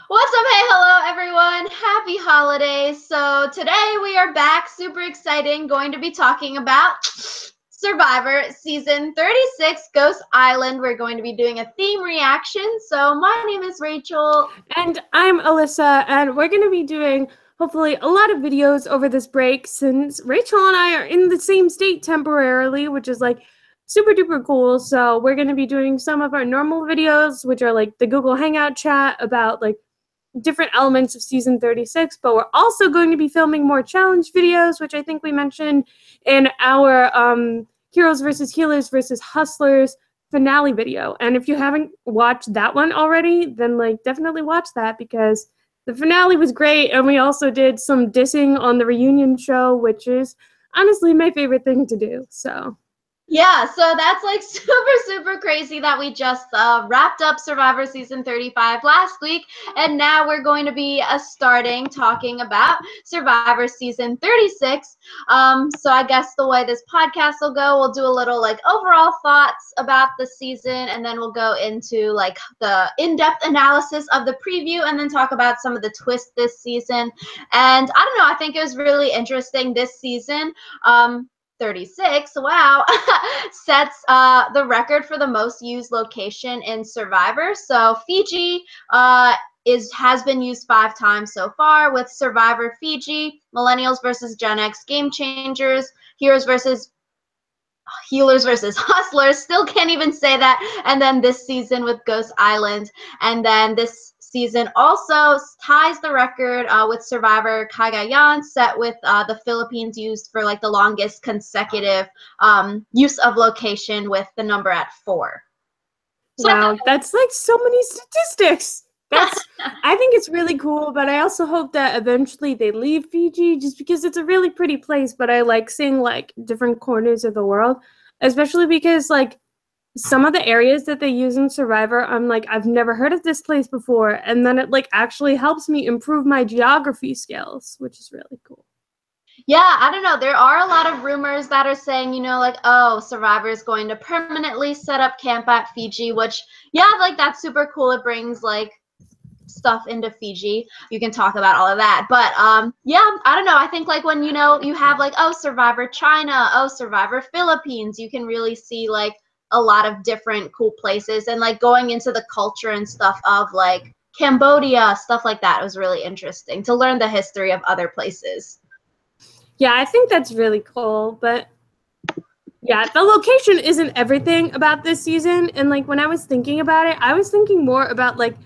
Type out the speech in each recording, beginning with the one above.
What's up? Hey, hello everyone. Happy holidays. So today we are back, super exciting, going to be talking about Survivor Season 36, Ghost Island. We're going to be doing a theme reaction. So my name is Rachel. And I'm Alyssa, and we're going to be doing hopefully a lot of videos over this break since Rachel and I are in the same state temporarily, which is like super duper cool. So we're going to be doing some of our normal videos, which are like the Google Hangout chat about like different elements of season 36, but we're also going to be filming more challenge videos, which I think we mentioned in our Heroes versus Healers versus Hustlers finale video. And if you haven't watched that one already, then like definitely watch that because the finale was great. And we also did some dissing on the reunion show, which is honestly my favorite thing to do. So Yeah, so that's like super crazy that we just wrapped up Survivor Season 35 last week, and now we're going to be starting talking about Survivor Season 36. So I guess the way this podcast will go, we'll do a little like overall thoughts about the season, and then we'll go into like the in-depth analysis of the preview, and then talk about some of the twists this season. And I don't know, I think it was really interesting this season. 36, wow, sets the record for the most used location in Survivor. So Fiji has been used 5 times so far, with Survivor Fiji, Millennials versus Gen X Game Changers, Healers versus Hustlers, still can't even say that, and then this season with Ghost Island, and then this season also ties the record with Survivor Cagayan, set with the Philippines used for like the longest consecutive use of location with the number at 4. So wow, that's like so many statistics. I think it's really cool, but I also hope that eventually they leave Fiji just because it's a really pretty place, but I like seeing like different corners of the world, especially because like some of the areas that they use in Survivor, I'm like, I've never heard of this place before, and then it like actually helps me improve my geography skills, which is really cool. yeah, I don't know. There are a lot of rumors that are saying, like, oh, Survivor is going to permanently set up camp at Fiji, which, yeah, like that's super cool. It brings like stuff into Fiji. You can talk about all of that. But yeah, I don't know. I think like when you have like, oh, Survivor China, oh, Survivor Philippines, you can really see like a lot of different cool places, and like going into the culture and stuff of like Cambodia, stuff like that was really interesting to learn the history of other places. Yeah, I think that's really cool, but yeah, the location isn't everything about this season. And like when I was thinking about it, I was thinking more about like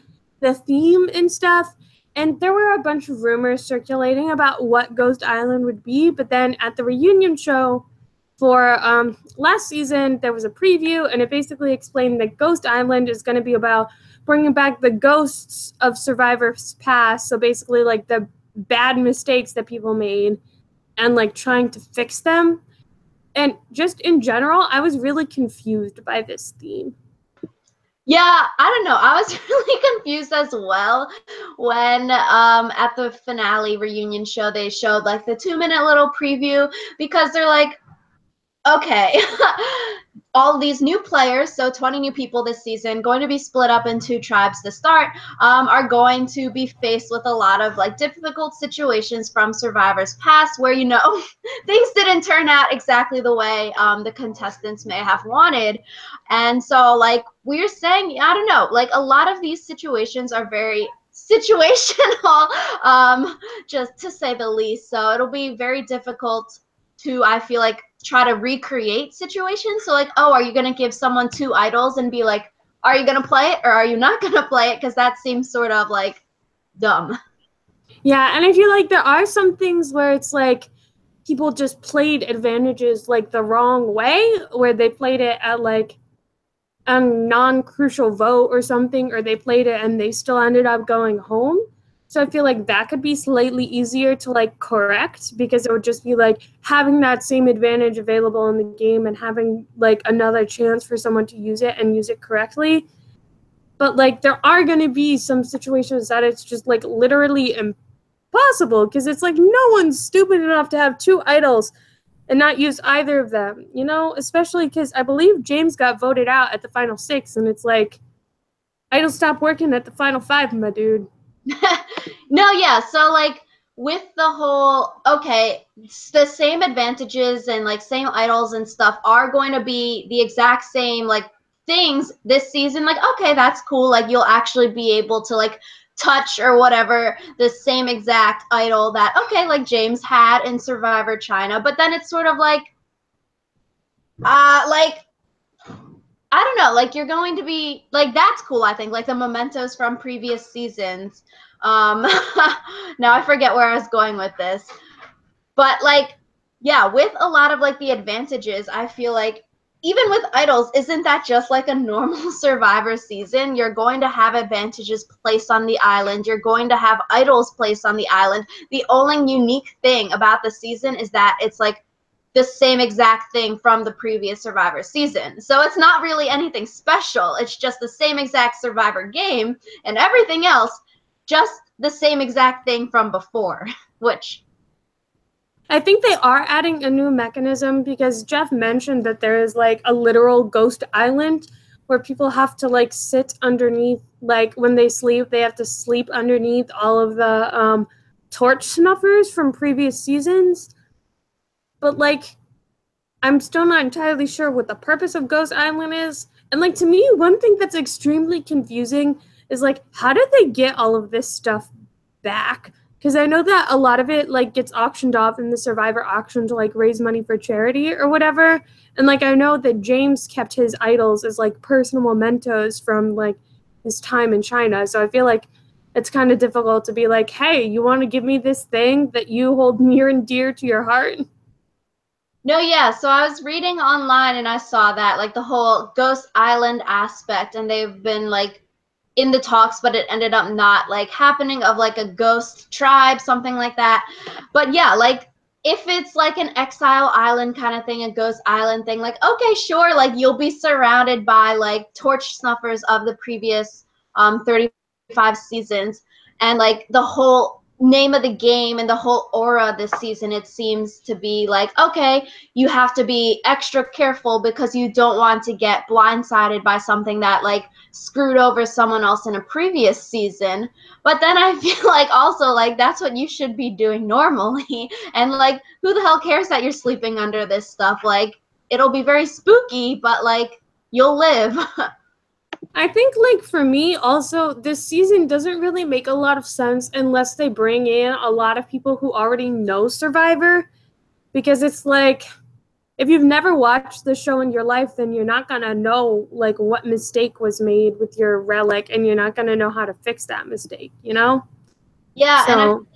the theme and stuff. And there were a bunch of rumors circulating about what Ghost Island would be. But then at the reunion show for last season, there was a preview, and it basically explained that Ghost Island is going to be about bringing back the ghosts of Survivor's past. So basically, like the bad mistakes that people made and like trying to fix them. And just in general, I was really confused by this theme. Yeah, I don't know. I was really confused as well when at the finale reunion show they showed like the 2-minute little preview, because they're like, okay, all these new players, so 20 new people this season, going to be split up in 2 tribes to start, are going to be faced with a lot of like difficult situations from Survivor's past, where things didn't turn out exactly the way the contestants may have wanted. And so like we're saying, I don't know, like a lot of these situations are very situational, just to say the least. So it'll be very difficult to, I feel like, try to recreate situations. So like, oh, are you going to give someone 2 idols and be like, are you going to play it or are you not going to play it? Because that seems sort of like dumb. Yeah, and I feel like there are some things where it's like people just played advantages like the wrong way, where they played it at like a non-crucial vote or something, or they played it and they still ended up going home. So I feel like that could be slightly easier to like correct, because it would just be like having that same advantage available in the game and having like another chance for someone to use it and use it correctly. But like there are going to be some situations that it's just like literally impossible, because it's like no one's stupid enough to have 2 idols and not use either of them, especially because I believe James got voted out at the final 6, and it's like, idols stop working at the final 5, my dude. No, yeah. So like with the whole okay, the same advantages and like same idols and stuff are going to be the exact same like things this season. Like okay, that's cool. Like you'll actually be able to like touch or whatever the same exact idol that okay, like James had in Survivor China. But then it's sort of like I don't know, like you're going to be like that's cool, I think, like the mementos from previous seasons. Um now I forget where I was going with this. But like yeah, with a lot of like the advantages, I feel like even with idols, isn't that just like a normal Survivor season? You're going to have advantages placed on the island. You're going to have idols placed on the island. The only unique thing about the season is that it's like the same exact thing from the previous Survivor season. So it's not really anything special. It's just the same exact Survivor game and everything else, just the same exact thing from before, which I think they are adding a new mechanism because Jeff mentioned that there is like a literal ghost island where people have to like sit underneath, like when they sleep, they have to sleep underneath all of the torch snuffers from previous seasons. But like, I'm still not entirely sure what the purpose of Ghost Island is. And like to me, one thing that's extremely confusing is like, how did they get all of this stuff back? Because I know that a lot of it like gets auctioned off in the Survivor auction to like raise money for charity or whatever. And like I know that James kept his idols as like personal mementos from like his time in China. So I feel like it's kind of difficult to be like, hey, you want to give me this thing that you hold near and dear to your heart? no, yeah. So I was reading online and I saw that like the whole Ghost Island aspect, and they've been like in the talks, but it ended up not like happening of like a ghost tribe, something like that. But yeah, like if it's like an exile island kind of thing, a ghost island thing, like okay, sure, like you'll be surrounded by like torch snuffers of the previous 35 seasons, and like the whole name of the game and the whole aura this season, it seems to be like okay, you have to be extra careful because you don't want to get blindsided by something that like screwed over someone else in a previous season. But then I feel like also like that's what you should be doing normally. And like who the hell cares that you're sleeping under this stuff? Like it'll be very spooky, but like you'll live. I think, like, for me, also, this season doesn't really make a lot of sense unless they bring in a lot of people who already know Survivor. Because it's like, if you've never watched the show in your life, then you're not gonna know, like, what mistake was made with your relic, and you're not gonna know how to fix that mistake, you know? Yeah, and I So,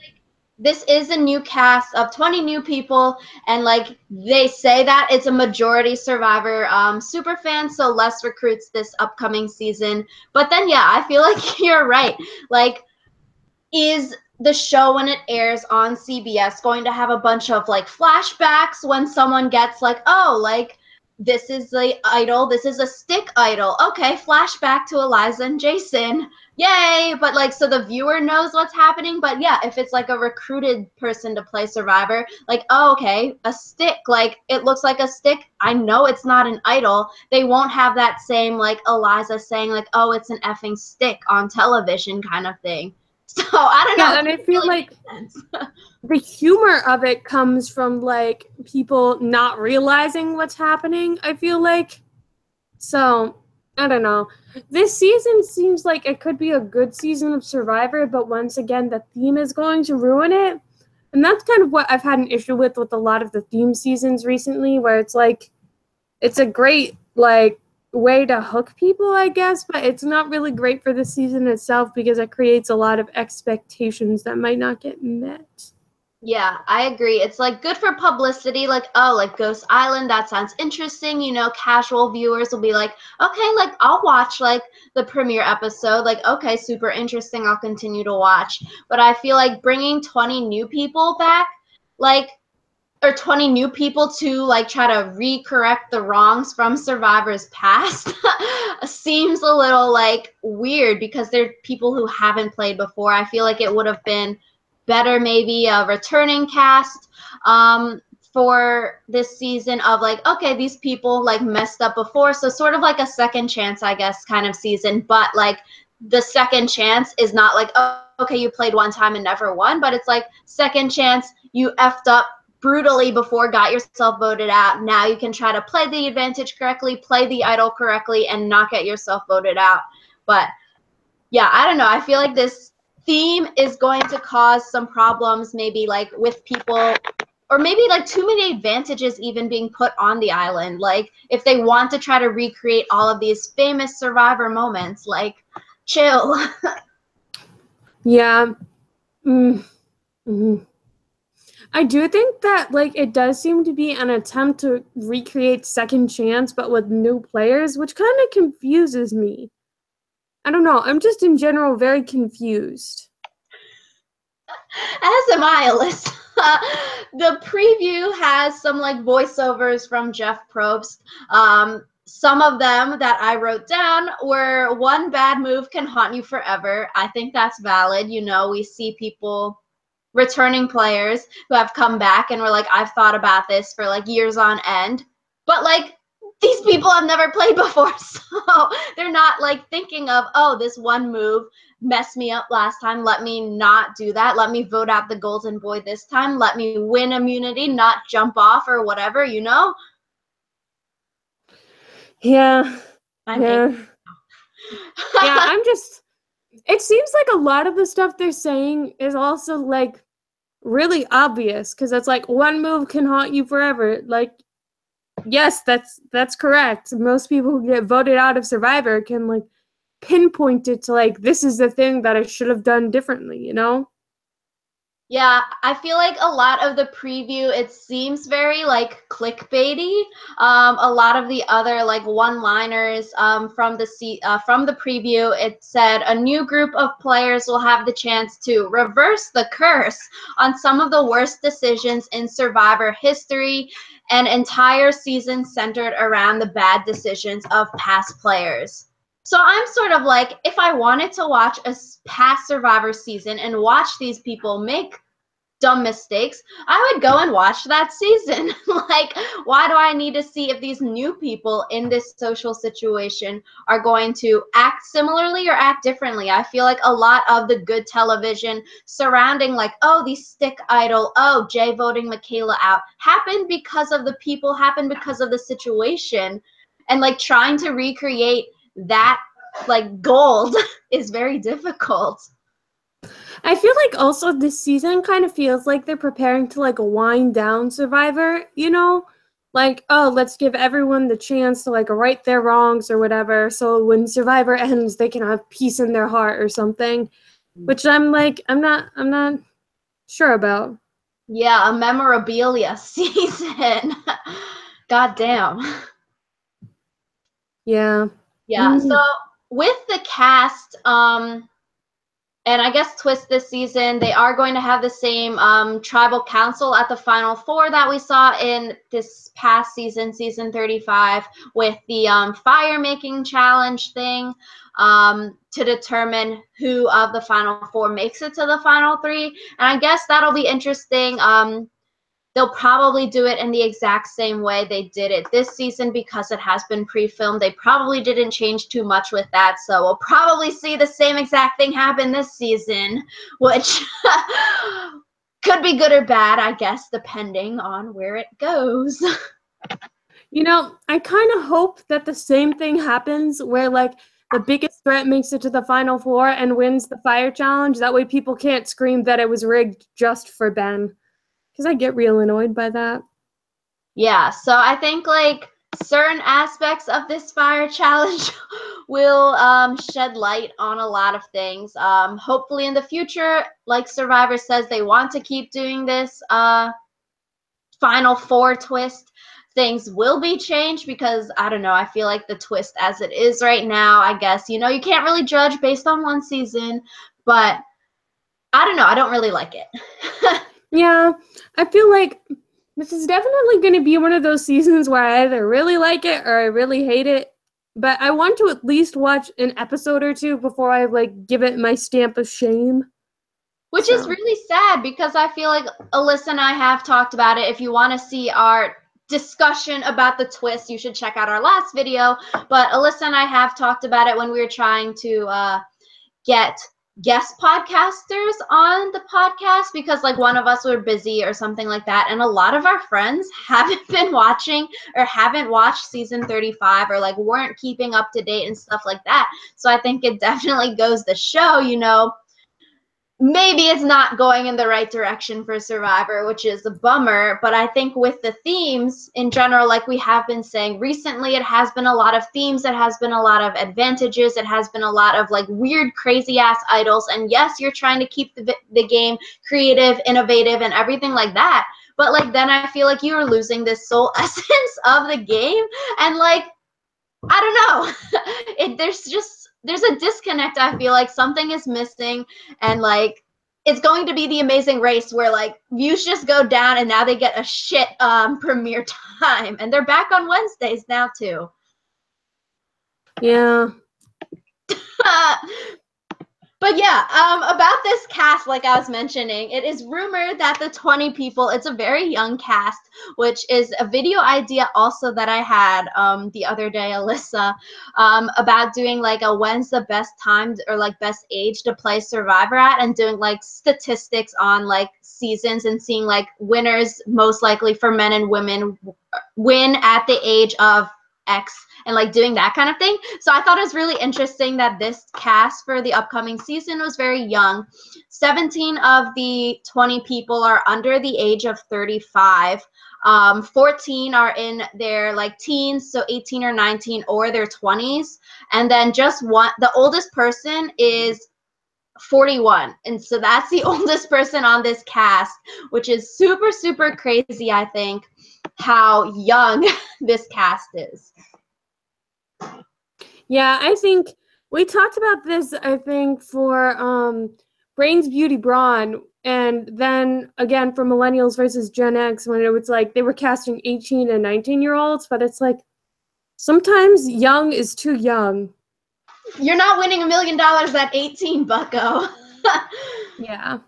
this is a new cast of 20 new people, and like they say that it's a majority Survivor super fans, so less recruits this upcoming season. But then yeah, I feel like you're right. Like is the show when it airs on CBS going to have a bunch of like flashbacks when someone gets like, oh, like this is the idol, this is a stick idol. Okay, flashback to Eliza and Jason. Yay! But like, so the viewer knows what's happening. But yeah, if it's like a recruited person to play Survivor, like, oh, okay, a stick, like it looks like a stick. I know it's not an idol. They won't have that same like Eliza saying like, oh, it's an effing stick on television kind of thing. So I don't know. yeah, It and I doesn't feel really like make sense. the humor of it comes from, like, people not realizing what's happening, I feel like. So, I don't know. This season seems like it could be a good season of Survivor, but once again, the theme is going to ruin it. And that's kind of what I've had an issue with a lot of the theme seasons recently, where it's like, it's a great, like, way to hook people, I guess, but it's not really great for the season itself because it creates a lot of expectations that might not get met. Yeah, I agree. It's like good for publicity, like, oh, like Ghost Island, that sounds interesting. You know, casual viewers will be like, okay, like I'll watch like the premiere episode. Like, okay, super interesting. I'll continue to watch. But I feel like bringing 20 new people back, like, or 20 new people to like try to recorrect the wrongs from Survivor's past seems a little like weird because they're people who haven't played before. I feel like it would have been better maybe a returning cast for this season of like, okay, these people like messed up before, so sort of like a second chance, I guess, kind of season, but like the second chance is not like, okay, you played one time and never won, but it's like second chance, you effed up brutally before, got yourself voted out. Now you can try to play the advantage correctly, play the idol correctly, and not get yourself voted out. But yeah, I don't know. I feel like this theme is going to cause some problems, maybe like with people, or maybe like too many advantages even being put on the island. Like if they want to try to recreate all of these famous Survivor moments, like chill. Yeah. Mm-hmm. I do think that like it does seem to be an attempt to recreate Second Chance, but with new players, which kind of confuses me. I don't know. I'm just in general very confused. As am I, Alyssa. The preview has some like voiceovers from Jeff Probst. Some of them that I wrote down were one bad move can haunt you forever. I think that's valid. You know, we see people, returning players who have come back and were like, I've thought about this for like years on end. But like these people have never played before. So they're not like thinking of, oh, this one move messed me up last time. Let me not do that. Let me vote out the golden boy this time. Let me win immunity, not jump off or whatever, you know? Yeah. I'm Yeah. Yeah, I'm just it seems like a lot of the stuff they're saying is also like really obvious because it's like one move can haunt you forever. Like yes, that's correct. Most people who get voted out of Survivor can like pinpoint it to like this is the thing that I should have done differently, you know? Yeah, I feel like a lot of the preview, it seems very like clickbaity. A lot of the other like one-liners from the preview, it said a new group of players will have the chance to reverse the curse on some of the worst decisions in Survivor history, an entire season centered around the bad decisions of past players. So I'm sort of like, if I wanted to watch a past Survivor season and watch these people make dumb mistakes, I would go and watch that season. Like, why do I need to see if these new people in this social situation are going to act similarly or act differently? I feel like a lot of the good television surrounding, like, oh, the stick idol, oh, Jay voting Michaela out, happened because of the people, happened because of the situation. And like trying to recreate that like gold is very difficult. I feel like also this season kind of feels like they're preparing to like wind down Survivor, you know? Like, oh, let's give everyone the chance to like right their wrongs or whatever. So when Survivor ends, they can have peace in their heart or something. Which I'm like, I'm not sure about. Yeah, a memorabilia season. God damn. Yeah. Yeah, so Mm. with the cast, and I guess twist this season, they are going to have the same tribal council at the final four that we saw in this past season, season 35, with the fire making challenge thing to determine who of the final four makes it to the final three. And I guess that'll be interesting. They'll probably do it in the exact same way they did it this season because it has been pre-filmed. They probably didn't change too much with that, so we'll probably see the same exact thing happen this season, which could be good or bad, I guess, depending on where it goes. You know, I kind of hope that the same thing happens where like the biggest threat makes it to the final four and wins the fire challenge. That way people can't scream that it was rigged just for Ben. Because I get real annoyed by that. Yeah, so I think like certain aspects of this fire challenge will shed light on a lot of things. Hopefully in the future, like Survivor says, they want to keep doing this final four twist. Things will be changed because I don't know. I feel like the twist as it is right now, I guess, you know, you can't really judge based on one season, but I don't know. I don't really like it. Yeah, I feel like this is definitely going to be one of those seasons where I either really like it or I really hate it. But I want to at least watch an episode or two before I like give it my stamp of shame. Which is really sad because I feel like Alyssa and I have talked about it. If you want to see our discussion about the twist, you should check out our last video. But Alyssa and I have talked about it when we were trying to get guest podcasters on the podcast because like one of us were busy or something like that, and a lot of our friends haven't been watching or haven't watched season 35 or like weren't keeping up to date and stuff like that. So I think it definitely goes to show, you know, maybe it's not going in the right direction for Survivor, which is a bummer. But I think with the themes in general, like we have been saying recently, it has been a lot of themes. It has been a lot of advantages. It has been a lot of like weird, crazy ass idols. And yes, you're trying to keep the game creative, innovative, and everything like that. But like then I feel like you are losing this soul essence of the game. And like, I don't know. There's a disconnect. I feel like something is missing, and like it's going to be the Amazing Race where like views just go down, and now they get a shit premiere time, and they're back on Wednesdays now too. Yeah. But yeah, about this cast, like I was mentioning, it is rumored that the 20 people, it's a very young cast, which is a video idea also that I had the other day, Alyssa, about doing like a when's the best time or like best age to play Survivor at, and doing like statistics on like seasons and seeing like winners most likely for men and women win at the age of X, and like doing that kind of thing. So I thought it was really interesting that this cast for the upcoming season was very young. 17 of the 20 people are under the age of 35. 14 are in their like teens, so 18 or 19 or their 20s. And then just one, the oldest person is 41. And so that's the oldest person on this cast, which is super, super crazy, I think, how young this cast is. Yeah, I think we talked about this, I think, for Brains Beauty Brawn, and then again for Millennials versus Gen X, when it was like they were casting 18 and 19-year-olds, but it's like sometimes young is too young. You're not winning $1 million at 18, bucko. Yeah.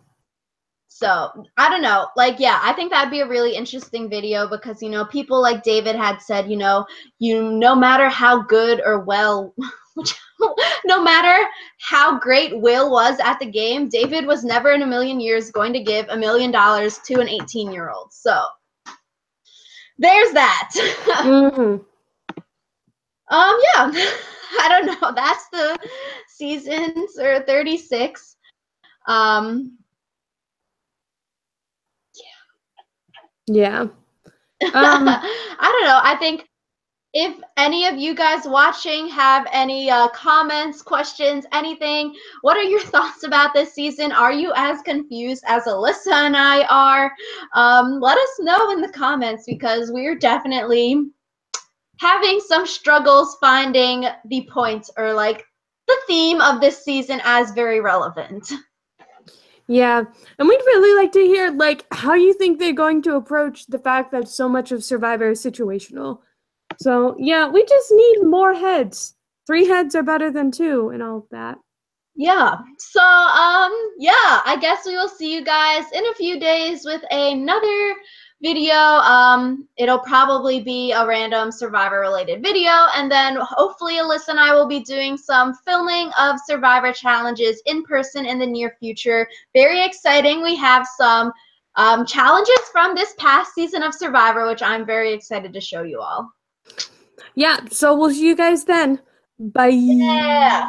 So I don't know. Like, yeah, I think that'd be a really interesting video because, you know, people like David had said, you no matter how good or well, no matter how great Will was at the game, David was never in a million years going to give $1 million to an 18-year-old. So there's that. Mm-hmm. Yeah, I don't know. That's the seasons or 36. Yeah. I don't know. I think if any of you guys watching have any comments, questions, anything, what are your thoughts about this season? Are you as confused as Alyssa and I are? Let us know in the comments because we're definitely having some struggles finding the point or like the theme of this season as very relevant. Yeah, and we'd really like to hear like how you think they're going to approach the fact that so much of Survivor is situational. So yeah, we just need more heads. 3 heads are better than 2 and all of that. Yeah. So yeah, I guess we will see you guys in a few days with another video. It'll probably be a random Survivor related video, and then hopefully Alyssa and I will be doing some filming of Survivor challenges in person in the near future. Very exciting. We have some challenges from this past season of Survivor, which I'm very excited to show you all. Yeah, so we'll see you guys then. Bye. Yeah.